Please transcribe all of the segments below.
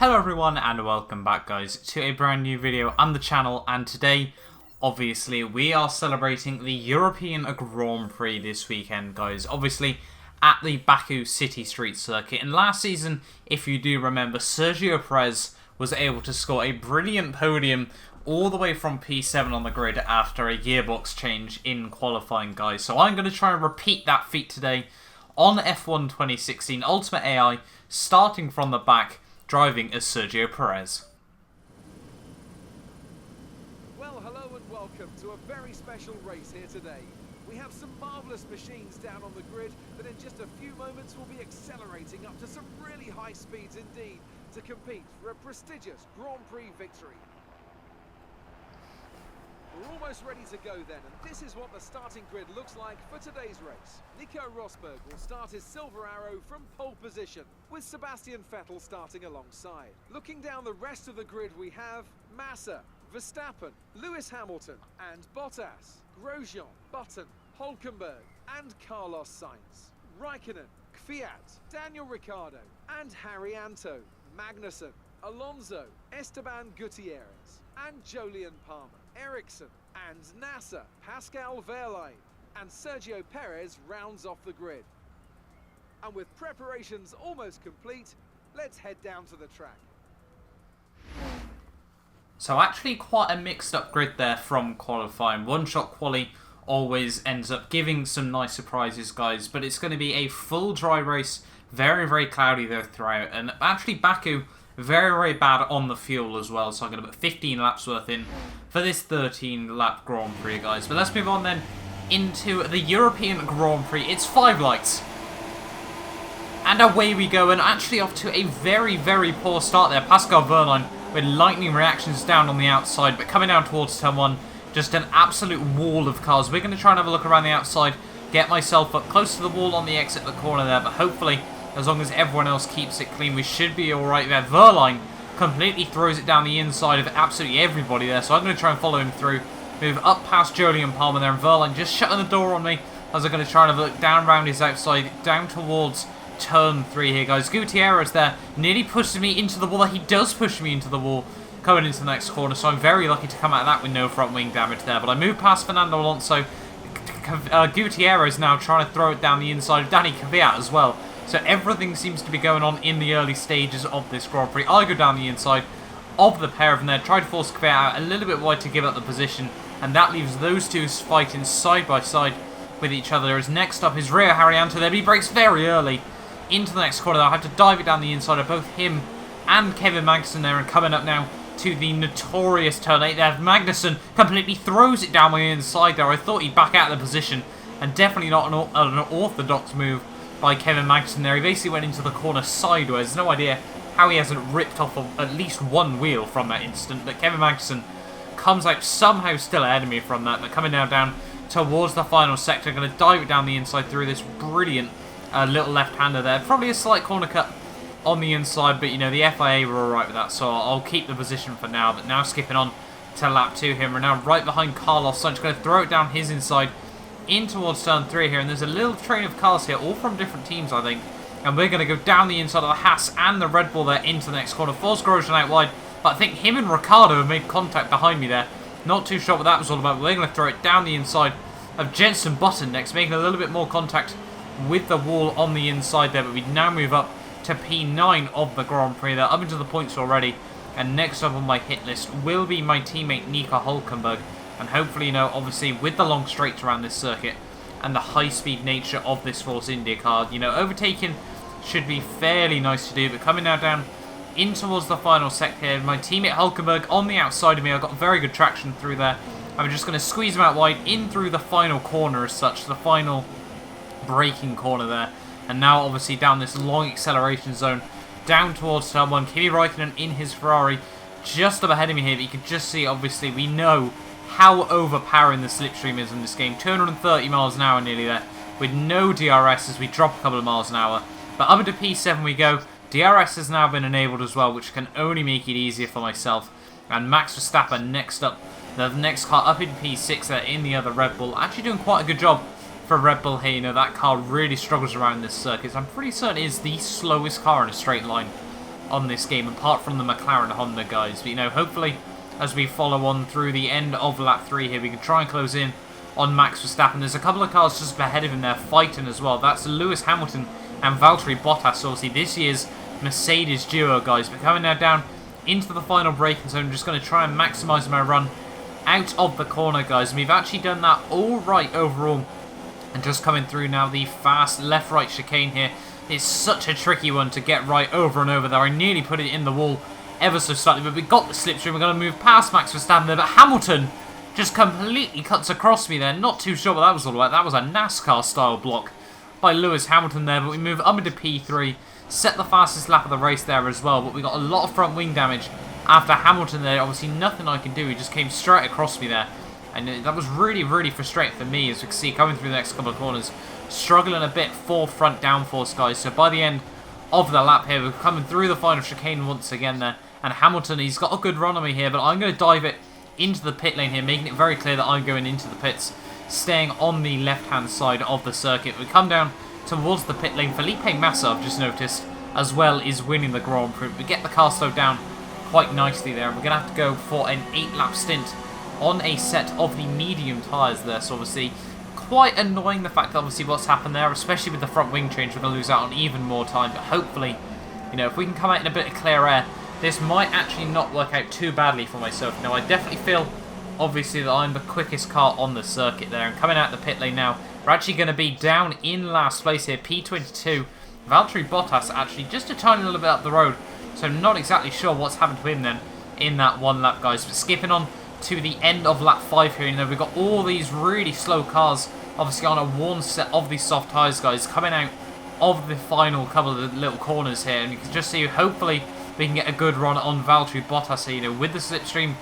Hello everyone and welcome back guys to a brand new video on the channel, and today obviously we are celebrating the European Grand Prix this weekend guys, obviously at the Baku City Street circuit. And last season, if you do remember, Sergio Perez was able to score a brilliant podium all the way from P7 on the grid after a gearbox change in qualifying guys. So I'm going to try and repeat that feat today on F1 2016 Ultimate AI, starting from the back, driving as Sergio Perez. Well, hello and welcome to a very special race here today. We have some marvellous machines down on the grid that in just a few moments will be accelerating up to some really high speeds indeed to compete for a prestigious Grand Prix victory. We're almost ready to go then, and this is what the starting grid looks like for today's race. Nico Rosberg will start his silver arrow from pole position, with Sebastian Vettel starting alongside. Looking down the rest of the grid, we have Massa, Verstappen, Lewis Hamilton and Bottas, Grosjean, Button, Hülkenberg and Carlos Sainz, Raikkonen, Kvyat, Daniel Ricciardo and Harry Anto, Magnussen, Alonso, Esteban Gutierrez and Jolyon Palmer, Ericsson and Nasser, Pascal Wehrlein and Sergio Perez rounds off the grid. And with preparations almost complete, let's head down to the track. So actually quite a mixed up grid there from qualifying. One shot quali always ends up giving some nice surprises guys, but it's going to be a full dry race, very cloudy though throughout, and actually Baku very bad on the fuel as well, so I'm going to put 15 laps worth in for this 13 lap Grand Prix guys. But let's move on then into the European Grand Prix. It's 5 lights and away we go, and actually off to a very poor start there. Pascal Wehrlein with lightning reactions down on the outside, but coming down towards turn 1, just an absolute wall of cars. We're going to try and have a look around the outside, get myself up close to the wall on the exit the corner there, but hopefully as long as everyone else keeps it clean, we should be alright there. Wehrlein completely throws it down the inside of absolutely everybody there, so I'm going to try and follow him through. Move up past Jolyon Palmer there, and Wehrlein just shutting the door on me as I'm going to try and have a look down around his outside, down towards turn 3 here, guys. Gutierrez there nearly pushes me into the wall. He does push me into the wall coming into the next corner, so I'm very lucky to come out of that with no front wing damage there. But I move past Fernando Alonso. Gutierrez now trying to throw it down the inside of Danny Kvyat as well. So everything seems to be going on in the early stages of this Grand Prix. I go down the inside of the pair of them there, try to force Kvyat out a little bit wide to give up the position, and that leaves those two fighting side by side with each other. As next up is Rio Haryanto there, but he breaks very early into the next corner. I have to dive it down the inside of both him and Kevin Magnussen there, and coming up now to the notorious turn 8 there. Magnussen completely throws it down my inside there. I thought he'd back out of the position, and definitely not an orthodox move by Kevin Magnussen there. He basically went into the corner sideways. No idea how he hasn't ripped off at least one wheel from that instant, but Kevin Magnussen comes out somehow still ahead of me from that. But coming now down towards the final sector, going to dive it down the inside through this brilliant little left-hander there. Probably a slight corner cut on the inside, but you know, the FIA were alright with that, so I'll keep the position for now. But now skipping on to lap 2 here, we're now right behind Carlos Sainz, going to throw it down his inside in towards turn 3 here, and there's a little train of cars here, all from different teams I think, and we're going to go down the inside of the Haas and the Red Bull there into the next corner. Force Grosjean out wide, but I think him and Ricciardo have made contact behind me there. Not too sure what that was all about, but we're going to throw it down the inside of Jenson Button next, making a little bit more contact with the wall on the inside there. But we now move up to P9 of the Grand Prix there, up into the points already, and next up on my hit list will be my teammate Nico Hülkenberg. And hopefully, you know, obviously with the long straights around this circuit and the high-speed nature of this Force India car, you know, overtaking should be fairly nice to do. But coming now down in towards the final sector here, my teammate Hülkenberg on the outside of me. I've got very good traction through there. I'm just going to squeeze him out wide in through the final corner as such, the final braking corner there. And now obviously down this long acceleration zone, down towards turn 1. Kimi Raikkonen in his Ferrari just up ahead of me here, but you can just see, obviously, we know how overpowering the slipstream is in this game. 230 miles an hour nearly there, with no DRS as we drop a couple of miles an hour. But up into P7 we go. DRS has now been enabled as well, which can only make it easier for myself. And Max Verstappen next up, the next car up in P6 there in the other Red Bull. Actually doing quite a good job for Red Bull here. You know, that car really struggles around this circuit. I'm pretty certain it is the slowest car in a straight line on this game, apart from the McLaren Honda guys. But, you know, hopefully, as we follow on through the end of lap 3 here, we can try and close in on Max Verstappen. There's a couple of cars just ahead of him there fighting as well. That's Lewis Hamilton and Valtteri Bottas, obviously this year's Mercedes duo, guys. But coming now down into the final braking zone, I'm just going to try and maximise my run out of the corner, guys. And we've actually done that all right overall. And just coming through now the fast left-right chicane here. It's such a tricky one to get right over and over there. I nearly put it in the wall ever so slightly, but we got the slipstream. We're going to move past Max Verstappen there, but Hamilton just completely cuts across me there. Not too sure what that was all about. That was a NASCAR-style block by Lewis Hamilton there, but we move up into P3, set the fastest lap of the race there as well, but we got a lot of front wing damage after Hamilton there. Obviously nothing I can do. He just came straight across me there, and that was really, really frustrating for me, as we can see coming through the next couple of corners. Struggling a bit for front downforce, guys. So by the end of the lap here, we're coming through the final chicane once again there. And Hamilton, he's got a good run on me here, but I'm going to dive it into the pit lane here, making it very clear that I'm going into the pits, staying on the left-hand side of the circuit. We come down towards the pit lane. Felipe Massa, I've just noticed, as well, is winning the Grand Prix. We get the car slowed down quite nicely there. We're going to have to go for an 8-lap stint on a set of the medium tyres there. So obviously quite annoying the fact that obviously what's happened there, especially with the front wing change. We're going to lose out on even more time, but hopefully, you know, if we can come out in a bit of clear air, this might actually not work out too badly for myself. Now, I definitely feel, obviously, that I'm the quickest car on the circuit there. And coming out the pit lane now, we're actually going to be down in last place here, P22. Valtteri Bottas actually just a tiny little bit up the road, so I'm not exactly sure what's happened to him then in that one lap, guys. But skipping on to the end of lap 5 here, you know, we've got all these really slow cars, obviously on a worn set of these soft tyres, guys, coming out of the final couple of the little corners here. And you can just see, hopefully, we can get a good run on Valtteri Bottas here, you know, with the slipstream,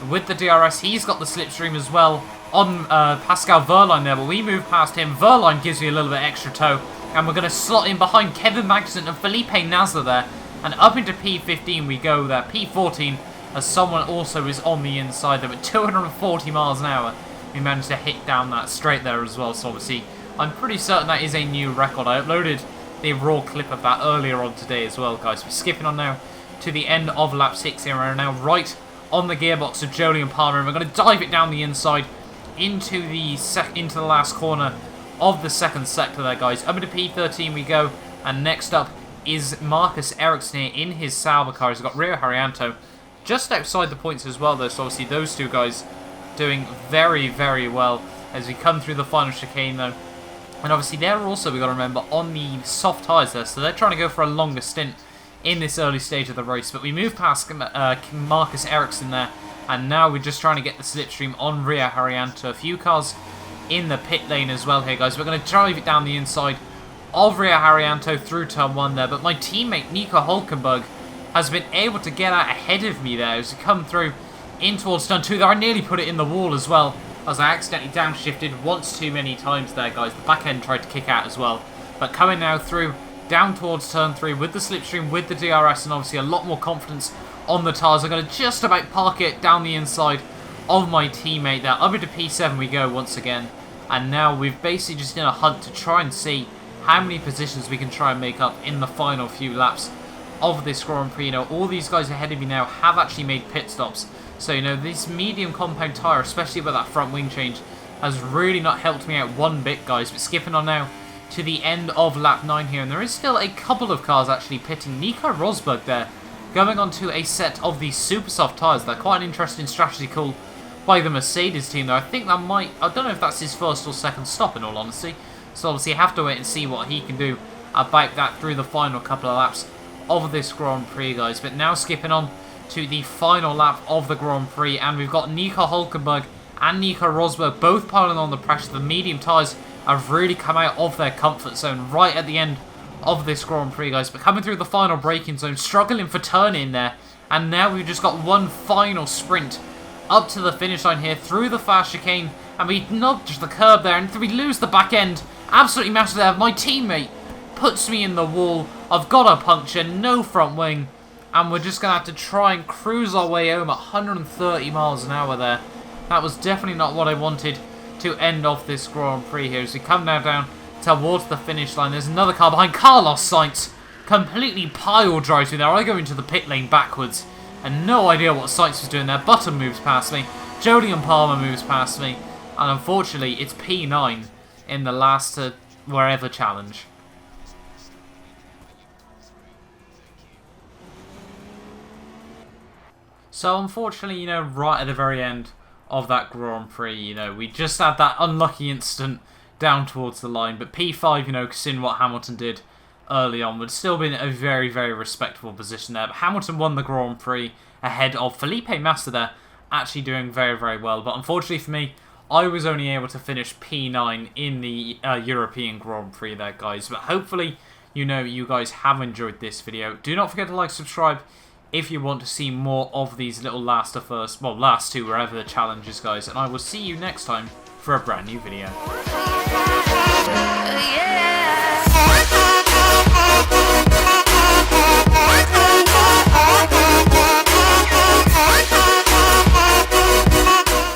with the DRS. He's got the slipstream as well on Pascal Wehrlein there, but we move past him. Wehrlein gives me a little bit extra tow, and we're going to slot in behind Kevin Magnussen and Felipe Nasr there. And up into P15 we go there, P14, as someone also is on the inside there. At 240 miles an hour, we managed to hit down that straight there as well. So obviously, I'm pretty certain that is a new record. I uploaded the raw clip of that earlier on today as well, guys. We're skipping on now to the end of lap 6 here. We're now right on the gearbox of Jolyon Palmer, and we're going to dive it down the inside into the last corner of the second sector there, guys. Up into P13 we go, and next up is Marcus Ericsson here in his Sauber car. He's got Rio Haryanto just outside the points as well, though, so obviously those two guys doing very, very well as we come through the final chicane, though. And obviously they're also, we've got to remember, on the soft tyres there, so they're trying to go for a longer stint in this early stage of the race. But we move past Marcus Ericsson there, and now we're just trying to get the slipstream on Rio Haryanto. A few cars in the pit lane as well here, guys. We're going to drive it down the inside of Rio Haryanto through turn 1 there, but my teammate Nico Hulkenberg has been able to get out ahead of me there as we come through in towards turn 2 there. I nearly put it in the wall as well, as I accidentally downshifted once too many times there, guys. The back end tried to kick out as well, but coming now through down towards turn 3 with the slipstream, with the DRS, and obviously a lot more confidence on the tyres. I'm going to just about park it down the inside of my teammate there. Up into P7 we go once again, and now we've basically just in a hunt to try and see how many positions we can try and make up in the final few laps of this Grand Prix. You know, all these guys ahead of me now have actually made pit stops, so you know, this medium compound tyre, especially with that front wing change, has really not helped me out one bit, guys. But skipping on now to the end of lap 9 here, and there is still a couple of cars actually pitting. Nico Rosberg there going on to a set of these super soft tyres. They're quite an interesting strategy call by the Mercedes team, though. I think that might, I don't know if that's his first or second stop in all honesty, so obviously you have to wait and see what he can do about that through the final couple of laps of this Grand Prix, guys. But now skipping on to the final lap of the Grand Prix, and we've got Nico Hulkenberg and Nico Rosberg both piling on the pressure. The medium tyres have really come out of their comfort zone right at the end of this Grand Prix, guys. But coming through the final braking zone, struggling for turn in there, and now we've just got one final sprint up to the finish line here through the fast chicane, and we nudge the curb there, and we lose the back end. Absolutely massive there. My teammate puts me in the wall. I've got a puncture, no front wing, and we're just going to have to try and cruise our way home at 130 miles an hour there. That was definitely not what I wanted to end off this Grand Prix here. As we come now down towards the finish line, there's another car behind. Carlos Sainz completely pile drives me there. I go into the pit lane backwards and no idea what Sykes was doing there. Button moves past me. Jody and Palmer moves past me. And unfortunately, it's P9 in the last wherever challenge. So unfortunately, right at the very end of that Grand Prix, we just had that unlucky instant down towards the line. But P5, considering what Hamilton did early on, would still be in a very, very respectable position there. But Hamilton won the Grand Prix ahead of Felipe Massa there, actually doing very, very well. But unfortunately for me, I was only able to finish P9 in the European Grand Prix there, guys. But hopefully, you guys have enjoyed this video. Do not forget to like, subscribe, if you want to see more of these little last two, wherever the challenge is, guys. And I will see you next time for a brand new video.